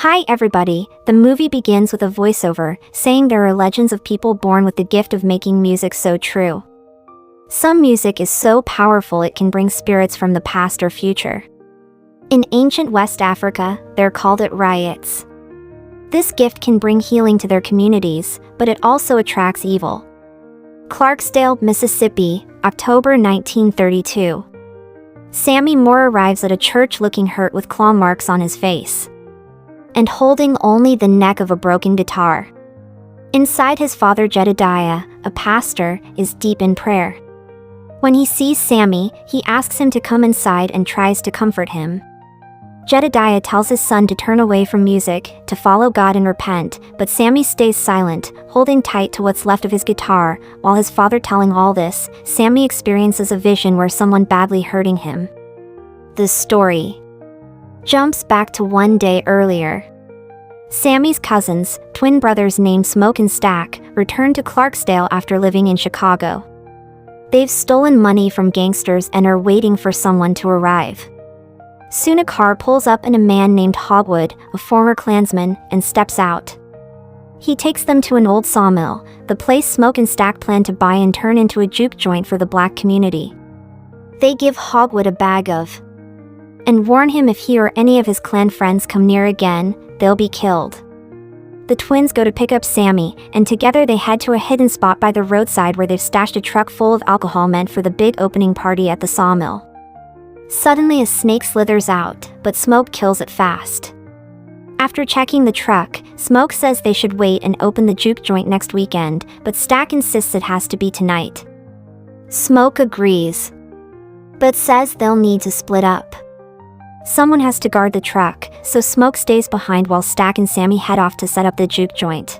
Hi everybody, the movie begins with a voiceover saying there are legends of people born with the gift of making music so true. Some music is so powerful it can bring spirits from the past or future. In ancient West Africa, they're called it riots. This gift can bring healing to their communities, but it also attracts evil. Clarksdale, Mississippi, October 1932. Sammy Moore arrives at a church looking hurt with claw marks on his face and holding only the neck of a broken guitar. Inside, his father Jedediah, a pastor, is deep in prayer. When he sees Sammy, he asks him to come inside and tries to comfort him. Jedediah tells his son to turn away from music, to follow God and repent, but Sammy stays silent, holding tight to what's left of his guitar. While his father telling all this, Sammy experiences a vision where someone badly hurting him. The story jumps back to one day earlier. Sammy's cousins, twin brothers named Smoke and Stack, return to Clarksdale after living in Chicago. They've stolen money from gangsters and are waiting for someone to arrive. Soon a car pulls up and a man named Hogwood, a former Klansman, and steps out. He takes them to an old sawmill, the place Smoke and Stack plan to buy and turn into a juke joint for the black community. They give Hogwood a bag of and warn him if he or any of his clan friends come near again, they'll be killed. The twins go to pick up Sammy, and together they head to a hidden spot by the roadside where they've stashed a truck full of alcohol meant for the big opening party at the sawmill. Suddenly a snake slithers out, but Smoke kills it fast. After checking the truck, Smoke says they should wait and open the juke joint next weekend, but Stack insists it has to be tonight. Smoke agrees, but says they'll need to split up. Someone has to guard the truck, so Smoke stays behind while Stack and Sammy head off to set up the juke joint.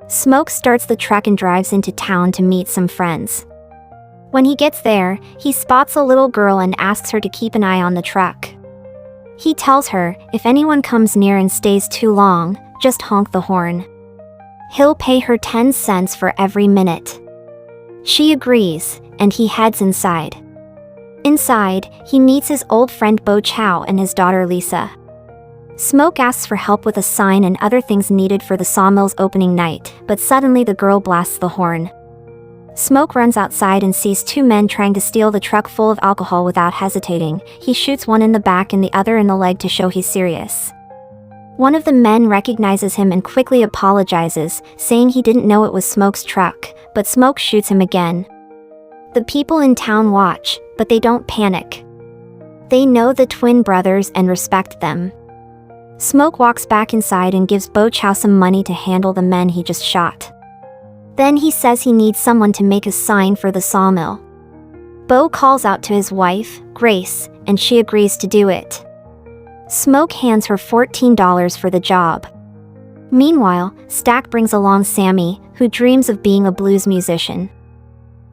Smoke starts the truck and drives into town to meet some friends. When he gets there, he spots a little girl and asks her to keep an eye on the truck. He tells her, if anyone comes near and stays too long, just honk the horn. He'll pay her 10 cents for every minute. She agrees, and he heads inside. Inside, he meets his old friend Bo Chow and his daughter Lisa. Smoke asks for help with a sign and other things needed for the sawmill's opening night, but suddenly the girl blasts the horn. Smoke runs outside and sees two men trying to steal the truck full of alcohol without hesitating. He shoots one in the back and the other in the leg to show he's serious. One of the men recognizes him and quickly apologizes, saying he didn't know it was Smoke's truck, but Smoke shoots him again. The people in town watch, but they don't panic. They know the twin brothers and respect them. Smoke walks back inside and gives Bo Chow some money to handle the men he just shot. Then he says he needs someone to make a sign for the sawmill. Bo calls out to his wife, Grace, and she agrees to do it. Smoke hands her $14 for the job. Meanwhile, Stack brings along Sammy, who dreams of being a blues musician.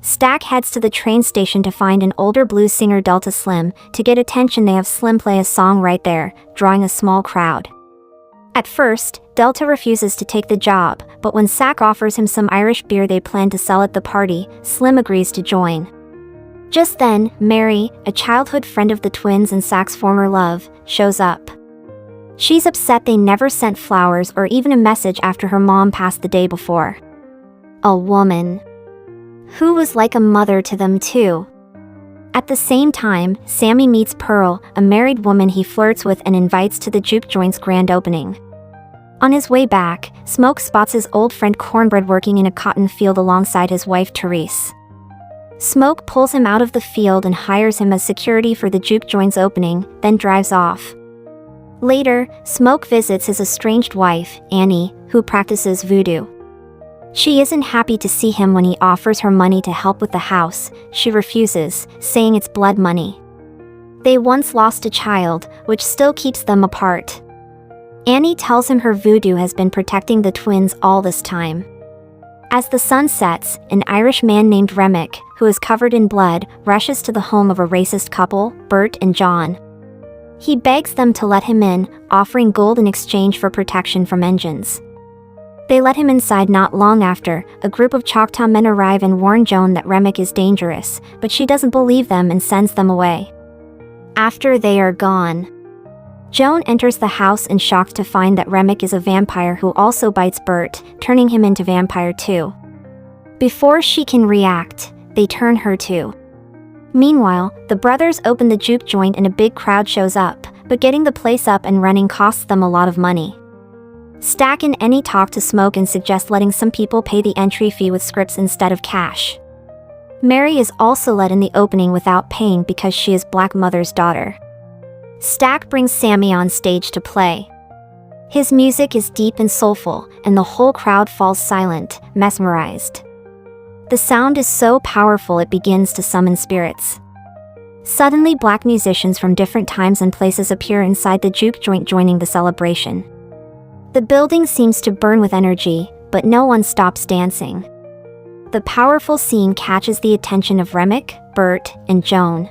Stack heads to the train station to find an older blues singer, Delta Slim. To get attention, they have Slim play a song right there, drawing a small crowd. At first, Delta refuses to take the job, but when Stack offers him some Irish beer they plan to sell at the party, Slim agrees to join. Just then, Mary, a childhood friend of the twins and Stack's former love, shows up. She's upset they never sent flowers or even a message after her mom passed the day before. A woman who was like a mother to them too. At the same time, Sammy meets Pearl, a married woman he flirts with and invites to the juke joint's grand opening. On his way back, Smoke spots his old friend Cornbread working in a cotton field alongside his wife Therese. Smoke pulls him out of the field and hires him as security for the juke joint's opening, then drives off. Later, Smoke visits his estranged wife, Annie, who practices voodoo. She isn't happy to see him when he offers her money to help with the house. She refuses, saying it's blood money. They once lost a child, which still keeps them apart. Annie tells him her voodoo has been protecting the twins all this time. As the sun sets, an Irish man named Remick, who is covered in blood, rushes to the home of a racist couple, Bert and John. He begs them to let him in, offering gold in exchange for protection from engines. They let him inside. Not long after, a group of Choctaw men arrive and warn Joan that Remick is dangerous, but she doesn't believe them and sends them away. After they are gone, Joan enters the house in shock to find that Remick is a vampire who also bites Bert, turning him into vampire too. Before she can react, they turn her too. Meanwhile, the brothers open the juke joint and a big crowd shows up, but getting the place up and running costs them a lot of money. Stack and Annie talk to Smoke and suggest letting some people pay the entry fee with scripts instead of cash. Mary is also let in the opening without paying because she is Black Mother's daughter. Stack brings Sammy on stage to play. His music is deep and soulful, and the whole crowd falls silent, mesmerized. The sound is so powerful it begins to summon spirits. Suddenly, Black musicians from different times and places appear inside the juke joint, joining the celebration. The building seems to burn with energy, but no one stops dancing. The powerful scene catches the attention of Remick, Bert, and Joan.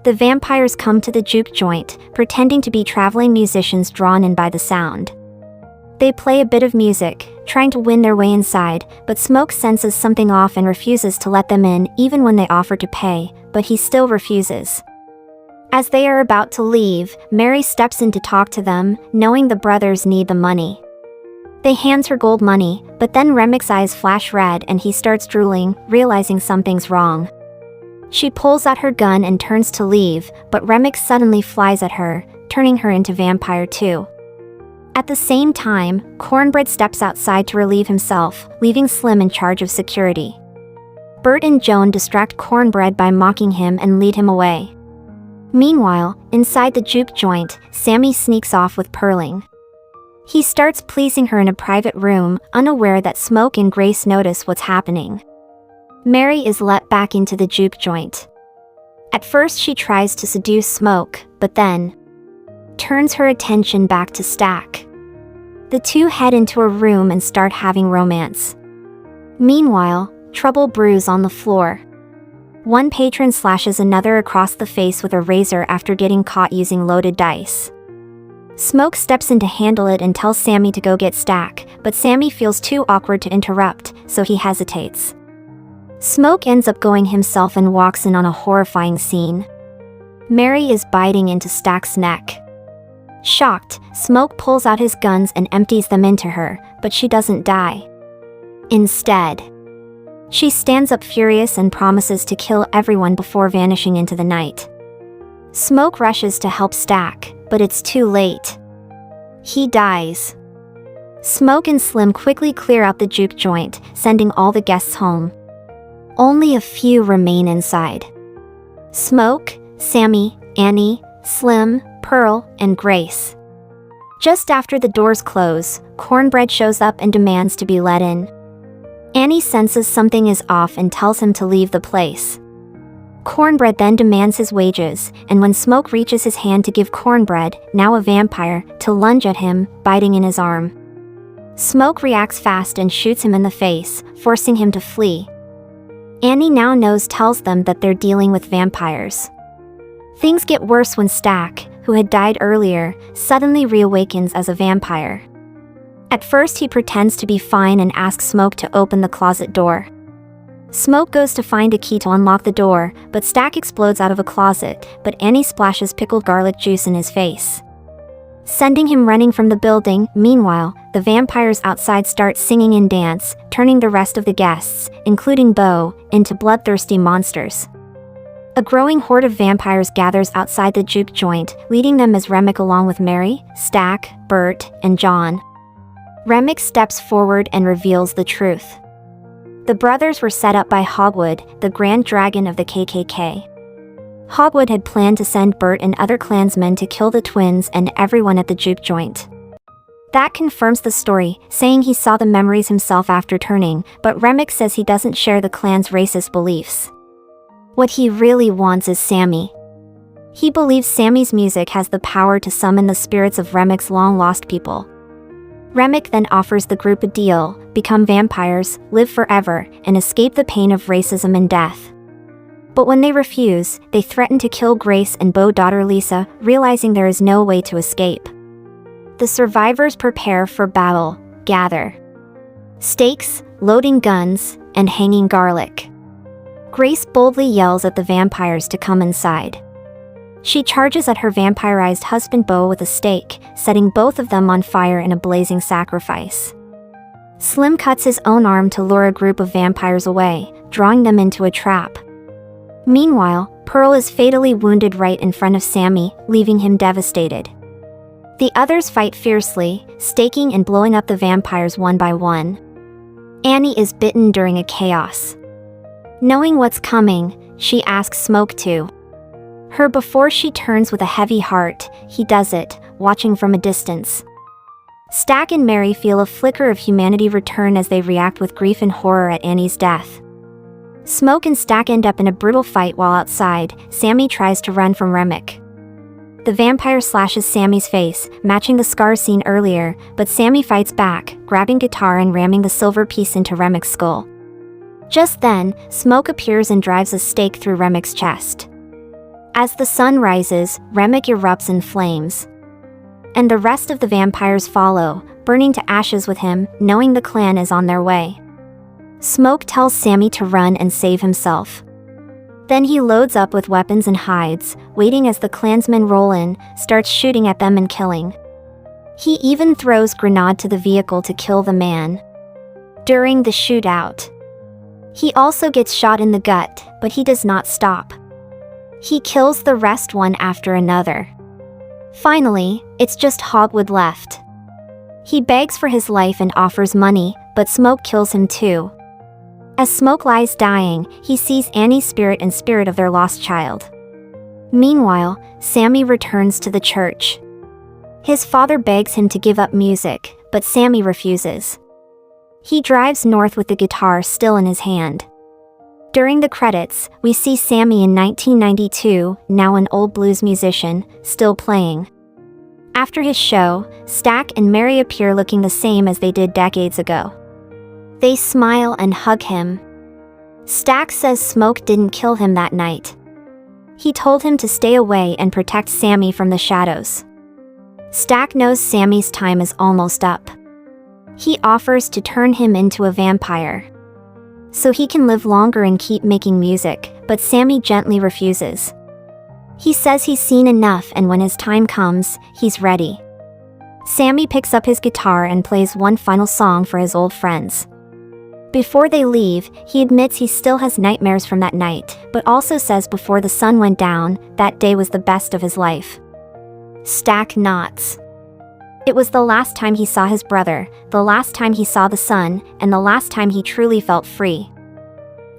The vampires come to the juke joint, pretending to be traveling musicians drawn in by the sound. They play a bit of music, trying to win their way inside, but Smoke senses something off and refuses to let them in even when they offer to pay, but he still refuses. As they are about to leave, Mary steps in to talk to them, knowing the brothers need the money. They hand her gold money, but then Remick's eyes flash red and he starts drooling, realizing something's wrong. She pulls out her gun and turns to leave, but Remick suddenly flies at her, turning her into vampire too. At the same time, Cornbread steps outside to relieve himself, leaving Slim in charge of security. Bert and Joan distract Cornbread by mocking him and lead him away. Meanwhile, inside the juke joint, Sammy sneaks off with Perling. He starts pleasing her in a private room, unaware that Smoke and Grace notice what's happening. Mary is let back into the juke joint. At first she tries to seduce Smoke, but then turns her attention back to Stack. The two head into a room and start having romance. Meanwhile, trouble brews on the floor. One patron slashes another across the face with a razor after getting caught using loaded dice. Smoke steps in to handle it and tells Sammy to go get Stack, but Sammy feels too awkward to interrupt, so he hesitates. Smoke ends up going himself and walks in on a horrifying scene. Mary is biting into Stack's neck. Shocked, Smoke pulls out his guns and empties them into her, but she doesn't die. Instead, she stands up furious and promises to kill everyone before vanishing into the night. Smoke rushes to help Stack, but it's too late. He dies. Smoke and Slim quickly clear out the juke joint, sending all the guests home. Only a few remain inside. Smoke, Sammy, Annie, Slim, Pearl, and Grace. Just after the doors close, Cornbread shows up and demands to be let in. Annie senses something is off and tells him to leave the place. Cornbread then demands his wages, and when Smoke reaches his hand to give Cornbread, now a vampire, to lunge at him, biting in his arm. Smoke reacts fast and shoots him in the face, forcing him to flee. Annie now tells them that they're dealing with vampires. Things get worse when Stack, who had died earlier, suddenly reawakens as a vampire. At first he pretends to be fine and asks Smoke to open the closet door. Smoke goes to find a key to unlock the door, but Stack explodes out of a closet, but Annie splashes pickled garlic juice in his face, sending him running from the building. Meanwhile, the vampires outside start singing and dance, turning the rest of the guests, including Beau, into bloodthirsty monsters. A growing horde of vampires gathers outside the juke joint, leading them as Remick along with Mary, Stack, Bert, and John. Remick steps forward and reveals the truth. The brothers were set up by Hogwood, the Grand Dragon of the KKK. Hogwood had planned to send Bert and other clansmen to kill the twins and everyone at the juke joint. That confirms the story, saying he saw the memories himself after turning, but Remick says he doesn't share the clan's racist beliefs. What he really wants is Sammy. He believes Sammy's music has the power to summon the spirits of Remick's long-lost people. Remick then offers the group a deal: become vampires, live forever, and escape the pain of racism and death. But when they refuse, they threaten to kill Grace and Beau's daughter Lisa, realizing there is no way to escape. The survivors prepare for battle, gather stakes, loading guns, and hanging garlic. Grace boldly yells at the vampires to come inside. She charges at her vampirized husband Bo with a stake, setting both of them on fire in a blazing sacrifice. Slim cuts his own arm to lure a group of vampires away, drawing them into a trap. Meanwhile, Pearl is fatally wounded right in front of Sammy, leaving him devastated. The others fight fiercely, staking and blowing up the vampires one by one. Annie is bitten during a chaos. Knowing what's coming, she asks Smoke to her before she turns with a heavy heart. He does it, watching from a distance. Stack and Mary feel a flicker of humanity return as they react with grief and horror at Annie's death. Smoke and Stack end up in a brutal fight while outside. Sammy tries to run from Remick. The vampire slashes Sammy's face, matching the scars seen earlier, but Sammy fights back, grabbing guitar and ramming the silver piece into Remick's skull. Just then, Smoke appears and drives a stake through Remick's chest. As the sun rises, Remick erupts in flames. And the rest of the vampires follow, burning to ashes with him, knowing the clan is on their way. Smoke tells Sammy to run and save himself. Then he loads up with weapons and hides, waiting as the clansmen roll in, starts shooting at them and killing. He even throws grenade to the vehicle to kill the man. During the shootout, he also gets shot in the gut, but he does not stop. He kills the rest one after another. Finally, it's just Hogwood left. He begs for his life and offers money, but Smoke kills him too. As Smoke lies dying, he sees Annie's spirit and spirit of their lost child. Meanwhile, Sammy returns to the church. His father begs him to give up music, but Sammy refuses. He drives north with the guitar still in his hand. During the credits, we see Sammy in 1992, now an old blues musician, still playing. After his show, Stack and Mary appear looking the same as they did decades ago. They smile and hug him. Stack says Smoke didn't kill him that night. He told him to stay away and protect Sammy from the shadows. Stack knows Sammy's time is almost up. He offers to turn him into a vampire, so he can live longer and keep making music, but Sammy gently refuses. He says he's seen enough and when his time comes, he's ready. Sammy picks up his guitar and plays one final song for his old friends. Before they leave, he admits he still has nightmares from that night, but also says before the sun went down, that day was the best of his life. Stack nods. It was the last time he saw his brother, the last time he saw the sun, and the last time he truly felt free.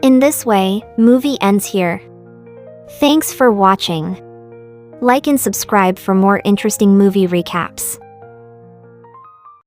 In this way, movie ends here. Thanks for watching. Like and subscribe for more interesting movie recaps.